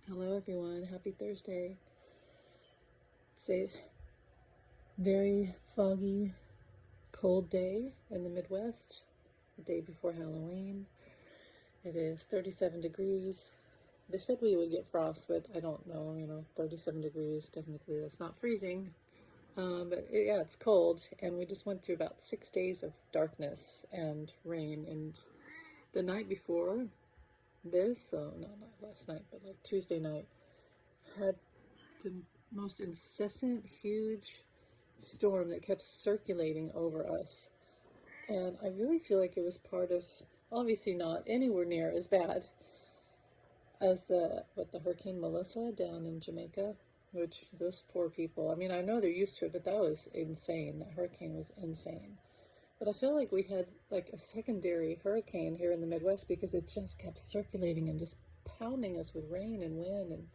Hello, everyone. Happy Thursday. It's a very foggy, cold day in the Midwest, the day before Halloween. It is 37 degrees. They said we would get frost, but I don't know. 37 degrees, technically, that's not freezing. Yeah, it's cold, and we just went through about 6 days of darkness and rain. And the night before this, so not last night, but like Tuesday night, had the most incessant, huge storm that kept circulating over us. And I really feel like it was part of, obviously not anywhere near as bad as the Hurricane Melissa down in Jamaica, which those poor people, I mean, I know they're used to it, but that was insane. That hurricane was insane. But I feel like we had like a secondary hurricane here in the Midwest because it just kept circulating and just pounding us with rain and wind. And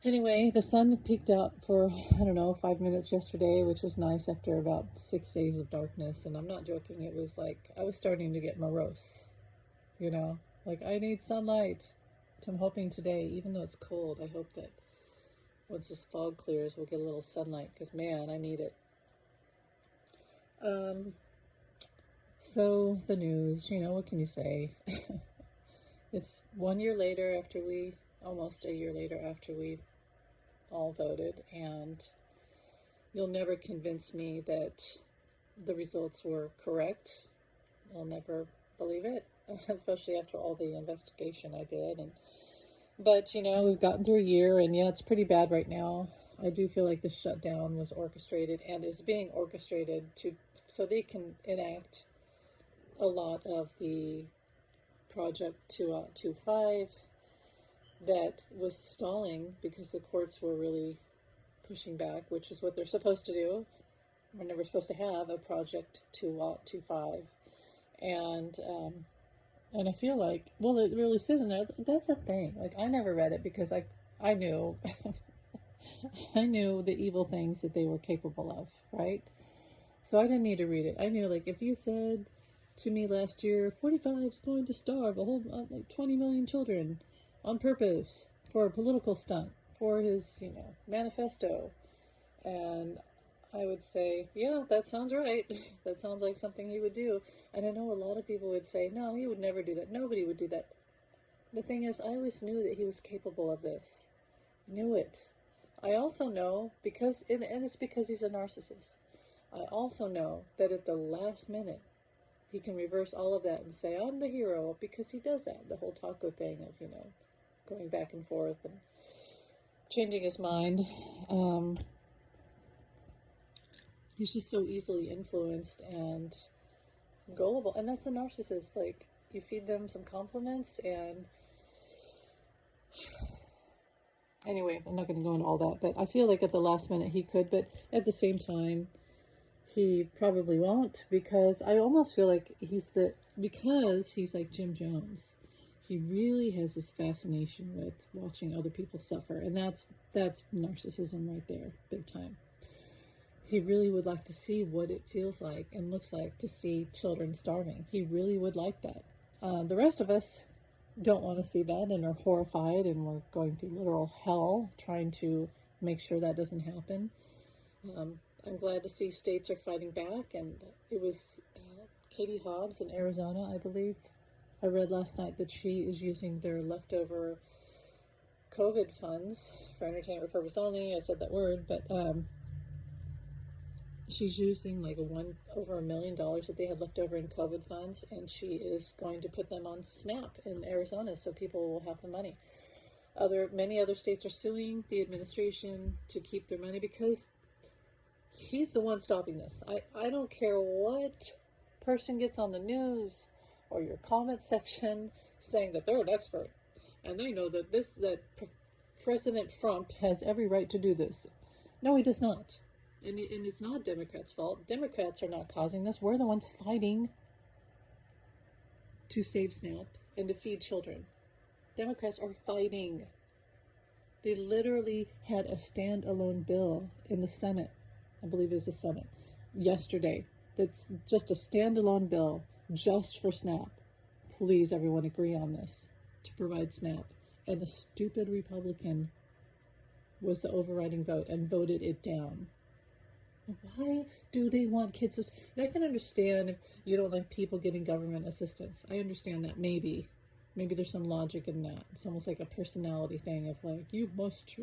anyway, the sun peeked out for, I don't know, 5 minutes yesterday, which was nice after about 6 days of darkness. And I'm not joking, it was like I was starting to get morose, like I need sunlight. So I'm hoping today, even though it's cold, I hope that once this fog clears, we'll get a little sunlight because, man, I need it. So the news, what can you say? It's 1 year later after almost a year later after we all voted, and you'll never convince me that the results were correct. I'll never believe it, especially after all the investigation I did. But we've gotten through a year, and yeah, it's pretty bad right now. I do feel like the shutdown was orchestrated and is being orchestrated so they can enact a lot of the Project 225 that was stalling because the courts were really pushing back, which is what they're supposed to do. We're never supposed to have a Project 225. And I feel like, well, it really says in there, that's the thing. Like, I never read it because I knew, I knew the evil things that they were capable of, right? So I didn't need to read it. I knew, like, if you said to me last year, 45 is going to starve a whole, like, 20 million children on purpose for a political stunt, for his, manifesto. And I would say, yeah, that sounds right. That sounds like something he would do. And I know a lot of people would say, no, he would never do that. Nobody would do that. The thing is, I always knew that he was capable of this. Knew it. I also know, and it's because he's a narcissist, I also know that at the last minute, he can reverse all of that and say, I'm the hero, because he does that. The whole taco thing of, going back and forth and changing his mind. He's just so easily influenced and gullible. And that's a narcissist. Like, you feed them some compliments and... Anyway, I'm not going to go into all that, but I feel like at the last minute he could, but at the same time, he probably won't, because I almost feel like because he's like Jim Jones. He really has this fascination with watching other people suffer, and that's narcissism right there, big time. He really would like to see what it feels like and looks like to see children starving. He really would like that. The rest of us don't want to see that and are horrified, and we're going through literal hell trying to make sure that doesn't happen. I'm glad to see states are fighting back, and it was Katie Hobbs in Arizona, I believe. I read last night that she is using their leftover COVID funds for entertainment purpose only. I said that word, but she's using like over $1 million that they had left over in COVID funds, and she is going to put them on SNAP in Arizona so people will have the money. Many other states are suing the administration to keep their money because he's the one stopping this. I don't care what person gets on the news or your comment section saying that they're an expert and they know that President Trump has every right to do this. No, he does not. And it's not Democrats' fault. Democrats are not causing this. We're the ones fighting to save SNAP and to feed children. Democrats are fighting. They literally had a standalone bill in the Senate, I believe it was the Senate, yesterday. That's just a standalone bill just for SNAP. Please, everyone, agree on this to provide SNAP. and a stupid Republican was the overriding vote and voted it down. Why do they want kids to... And I can understand if you don't like people getting government assistance. I understand that, maybe. Maybe there's some logic in that. It's almost like a personality thing of like, you must,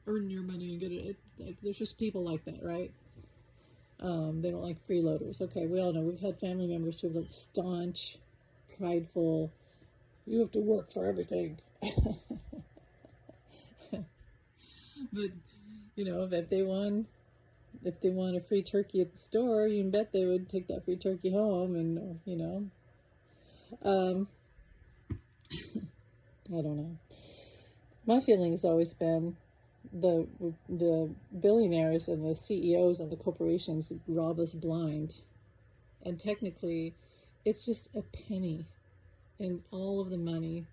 earn your money and get it. Like, there's just people like that, right? They don't like freeloaders. Okay, we all know. We've had family members who are like staunch, prideful, you have to work for everything. But, if they want a free turkey at the store, you can bet they would take that free turkey home and, I don't know. My feeling has always been the billionaires and the CEOs and the corporations rob us blind. And technically, it's just a penny in all of the money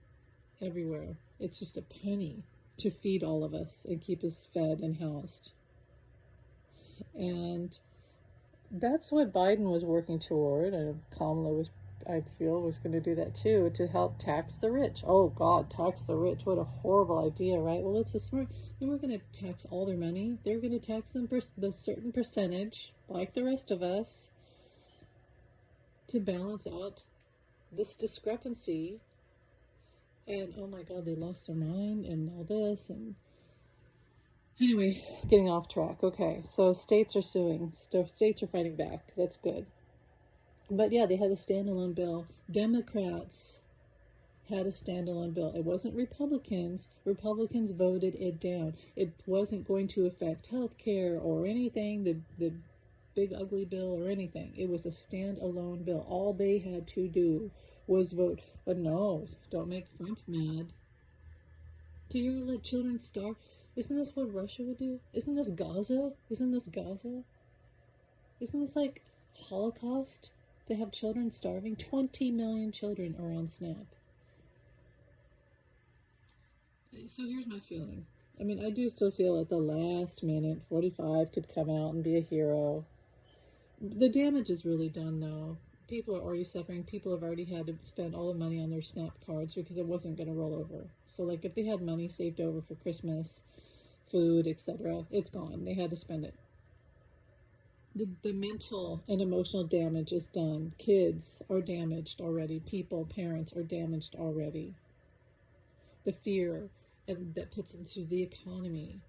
everywhere. It's just a penny to feed all of us and keep us fed and housed. And that's what Biden was working toward, and Kamala I feel, was going to do that too, to help tax the rich. Oh God, tax the rich. What a horrible idea, right? Well, it's a smart... They weren't going to tax all their money. They're going to tax them the certain percentage, like the rest of us, to balance out this discrepancy. And oh my God, they lost their mind and all this. And anyway, getting off track. Okay, so states are suing. States are fighting back. That's good. But yeah, they had a standalone bill. Democrats had a standalone bill. It wasn't Republicans. Republicans voted it down. It wasn't going to affect health care or anything, the big ugly bill or anything. It was a standalone bill. All they had to do was vote. But no, don't make Trump mad. Do you let children starve? Isn't this what Russia would do? Isn't this Gaza? Isn't this Gaza? Isn't this like Holocaust? To have children starving? 20 million children are on SNAP. So here's my feeling. I mean, I do still feel at the last minute, 45 could come out and be a hero. The damage is really done, though. People are already suffering. People have already had to spend all the money on their SNAP cards because it wasn't going to roll over. So, like, if they had money saved over for Christmas, food, etc., it's gone. They had to spend it. The mental and emotional damage is done. Kids are damaged already. People, parents are damaged already. The fear that puts into the economy.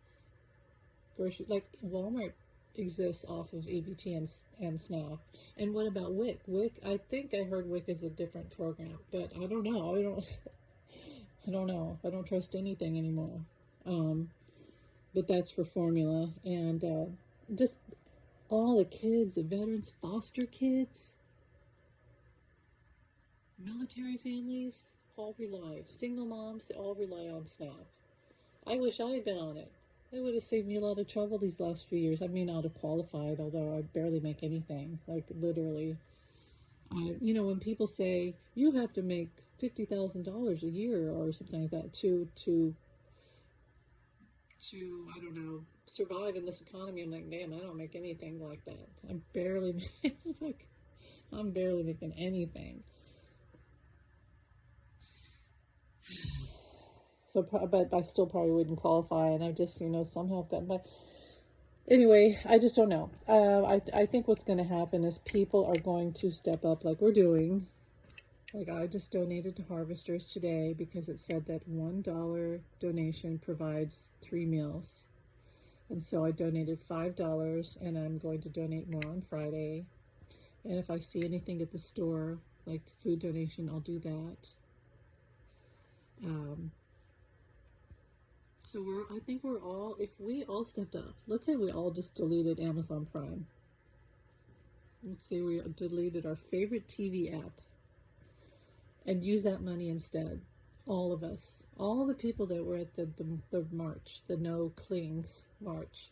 Like Walmart exists off of ABT and SNAP. And what about WIC? WIC, I think I heard WIC is a different program, but I don't know. I don't know. I don't trust anything anymore. But that's for formula. And just all the kids, the veterans, foster kids, military families, all rely. Single moms, they all rely on SNAP. I wish I had been on it. It would have saved me a lot of trouble these last few years. I may not have qualified, although I barely make anything, like literally. When people say, you have to make $50,000 a year or something like that to I don't know, survive in this economy, I'm like, damn, I don't make anything like that. I'm barely making anything. So, but I still probably wouldn't qualify, and I just, somehow I've gotten by. Anyway, I just don't know. I think what's going to happen is people are going to step up like we're doing. Like I just donated to Harvesters today because it said that $1 donation provides 3 meals. And so I donated $5, and I'm going to donate more on Friday. And if I see anything at the store, like food donation, I'll do that. So I think we're all, if we all stepped up, let's say we all just deleted Amazon Prime. Let's say we deleted our favorite TV app and use that money instead. All of us, all the people that were at the march, the No Clings march,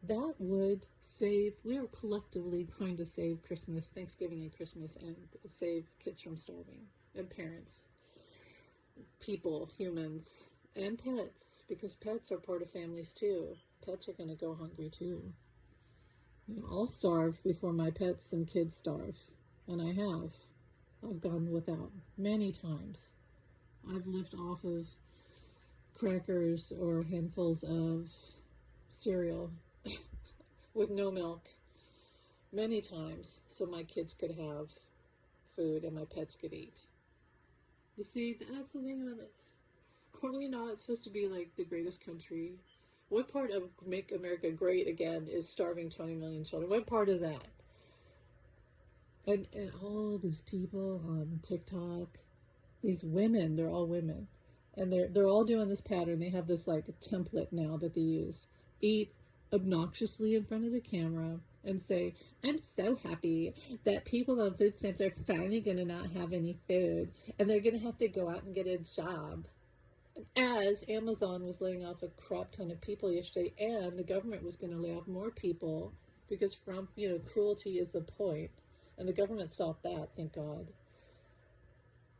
that would save, we are collectively going to save Christmas, Thanksgiving and Christmas, and save kids from starving, and parents, people, humans, and pets, because pets are part of families too. Pets are going to go hungry too. I'll starve before my pets and kids starve, and I have. I've gone without many times. I've lived off of crackers or handfuls of cereal with no milk many times so my kids could have food and my pets could eat. You see, that's the thing about it. Are we not supposed to be like the greatest country? What part of Make America Great Again is starving 20 million children? What part is that? And all these people on TikTok, these women, they're all women. And they're all doing this pattern. They have this like a template now that they use. Eat obnoxiously in front of the camera and say, I'm so happy that people on food stamps are finally going to not have any food. And they're going to have to go out and get a job. As Amazon was laying off a crap ton of people yesterday, and the government was going to lay off more people because from cruelty is the point, and the government stopped that, thank God.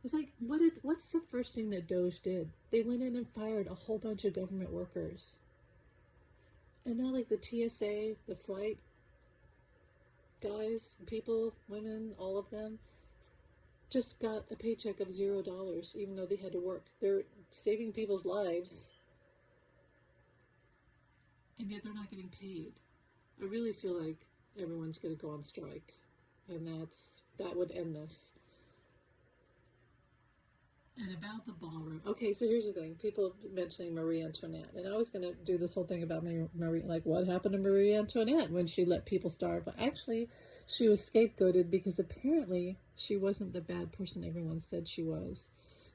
It's like, what's the first thing that Doge did? They went in and fired a whole bunch of government workers, and now like the TSA, the flight guys, people, women, all of them just got a paycheck of $0, even though they had to work. They're saving people's lives, and yet they're not getting paid. I really feel like everyone's going to go on strike, and that would end this. And about the ballroom. Okay, so here's the thing. People mentioning Marie Antoinette. And I was going to do this whole thing about Marie, like what happened to Marie Antoinette when she let people starve. But actually, she was scapegoated because apparently she wasn't the bad person everyone said she was.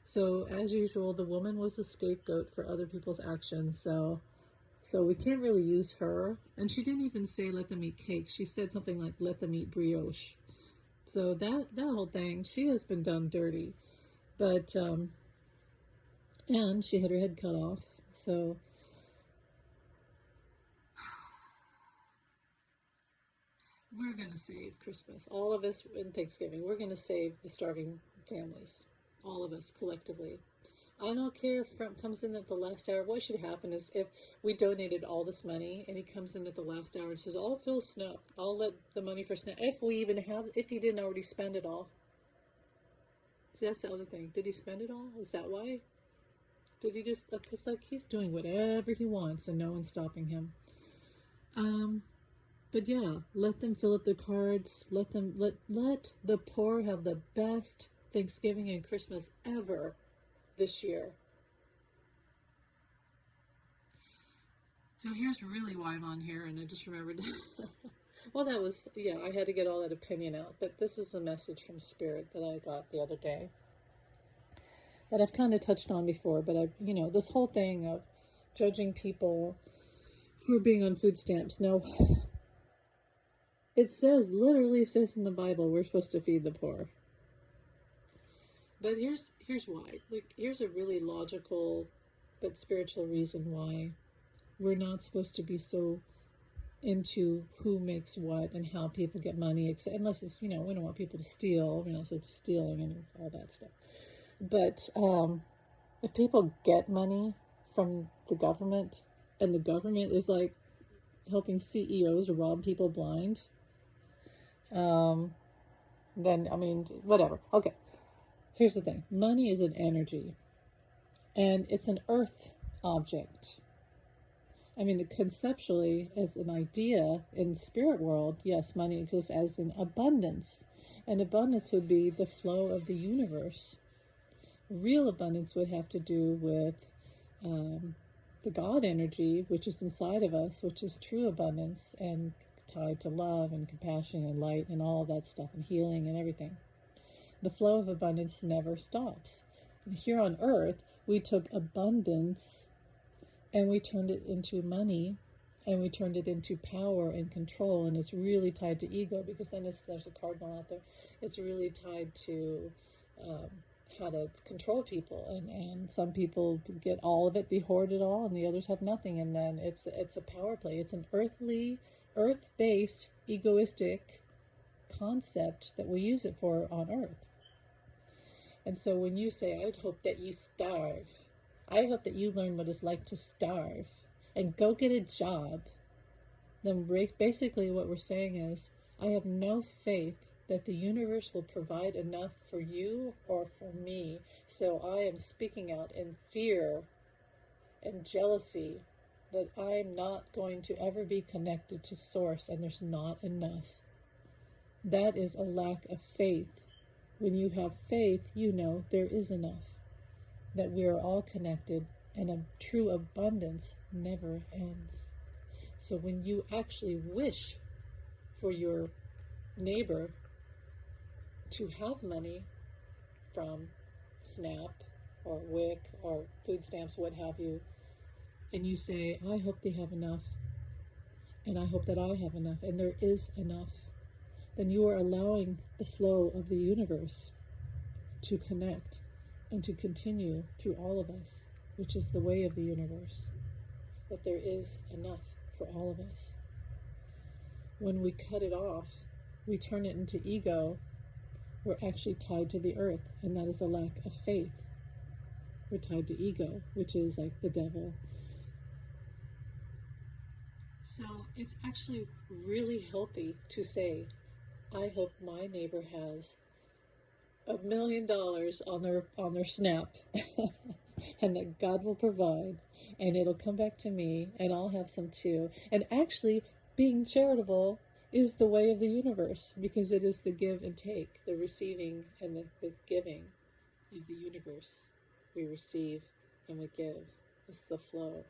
So, as usual, the woman was the scapegoat for other people's actions. So we can't really use her. And she didn't even say let them eat cake. She said something like let them eat brioche. So that whole thing, she has been done dirty. But, and she had her head cut off, so, we're going to save Christmas. All of us in Thanksgiving, we're going to save the starving families. All of us, collectively. I don't care if Trump comes in at the last hour. What should happen is if we donated all this money, and he comes in at the last hour and says, I'll fill SNAP, I'll let the money for SNAP, if he didn't already spend it all. See, that's the other thing. Did he spend it all? Is that why? Did he just, it's like he's doing whatever he wants and no one's stopping him. But yeah, let them fill up their cards. Let the poor have the best Thanksgiving and Christmas ever this year. So here's really why I'm on here, and I just remembered. Well, I had to get all that opinion out, but this is a message from Spirit that I got the other day that I've kind of touched on before, but this whole thing of judging people for being on food stamps. Now, it literally says in the Bible, we're supposed to feed the poor. But here's why. Like, here's a really logical but spiritual reason why we're not supposed to be so into who makes what and how people get money, unless it's, we don't want people to steal. We're not supposed to be stealing and all that stuff. But if people get money from the government, and the government is like helping CEOs rob people blind, then, whatever. Okay, here's the thing. Money is an energy, and it's an earth object. Conceptually, as an idea in the spirit world, yes, money exists as an abundance. And abundance would be the flow of the universe. Real abundance would have to do with the God energy, which is inside of us, which is true abundance, and tied to love and compassion and light and all of that stuff, and healing and everything. The flow of abundance never stops. And here on earth, we took abundance and we turned it into money, and we turned it into power and control, and it's really tied to ego, because then there's a cardinal out there. It's really tied to how to control people, and some people get all of it, they hoard it all, and the others have nothing, and then it's a power play. It's an earth-based, egoistic concept that we use it for on earth. And so when you say, I'd hope that you starve, I hope that you learn what it's like to starve and go get a job, then basically what we're saying is, I have no faith that the universe will provide enough for you or for me, so I am speaking out in fear and jealousy that I'm not going to ever be connected to Source and there's not enough. That is a lack of faith. When you have faith, you know there is enough, that we are all connected, and a true abundance never ends. So when you actually wish for your neighbor to have money from SNAP or WIC or food stamps, what have you, and you say, I hope they have enough, and I hope that I have enough, and there is enough, then you are allowing the flow of the universe to connect and to continue through all of us, which is the way of the universe, that there is enough for all of us. When we cut it off, we turn it into ego, we're actually tied to the earth, and that is a lack of faith. We're tied to ego, which is like the devil. So it's actually really healthy to say, I hope my neighbor has $1 million on their SNAP and that God will provide and it'll come back to me and I'll have some too. And actually being charitable is the way of the universe, because it is the give and take, the receiving and the giving of the universe. We receive and we give. It's the flow.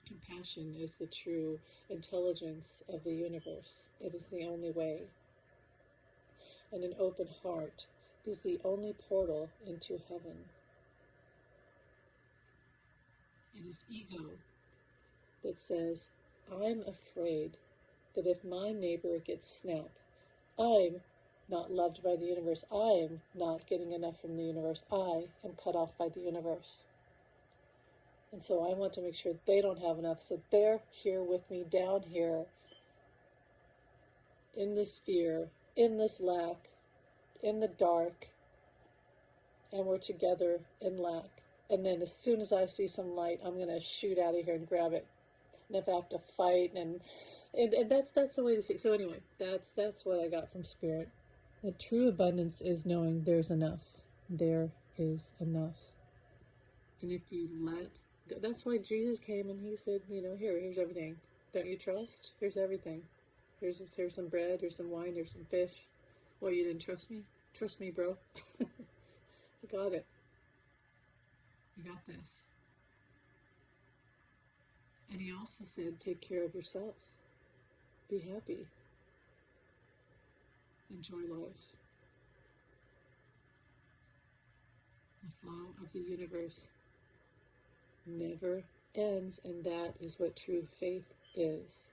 Compassion is the true intelligence of the universe. It is the only way. And an open heart is the only portal into heaven. It is ego that says, I'm afraid that if my neighbor gets SNAP, I'm not loved by the universe. I am not getting enough from the universe. I am cut off by the universe. And so I want to make sure they don't have enough. So they're here with me down here in this fear, in this lack, in the dark, and we're together in lack. And then as soon as I see some light, I'm going to shoot out of here and grab it. And if I have to fight, and that's the way to see. So anyway, that's what I got from Spirit. The true abundance is knowing there's enough. There is enough. And if you let go, that's why Jesus came and he said, here's everything. Don't you trust? Here's everything. Here's some bread, here's some wine, here's some fish. Well, you didn't trust me? Trust me, bro. I got it. You got this. And he also said, take care of yourself. Be happy. Enjoy life. The flow of the universe never ends, and that is what true faith is.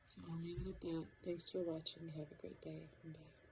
So I'll leave it at that. Thanks for watching. Have a great day. Bye.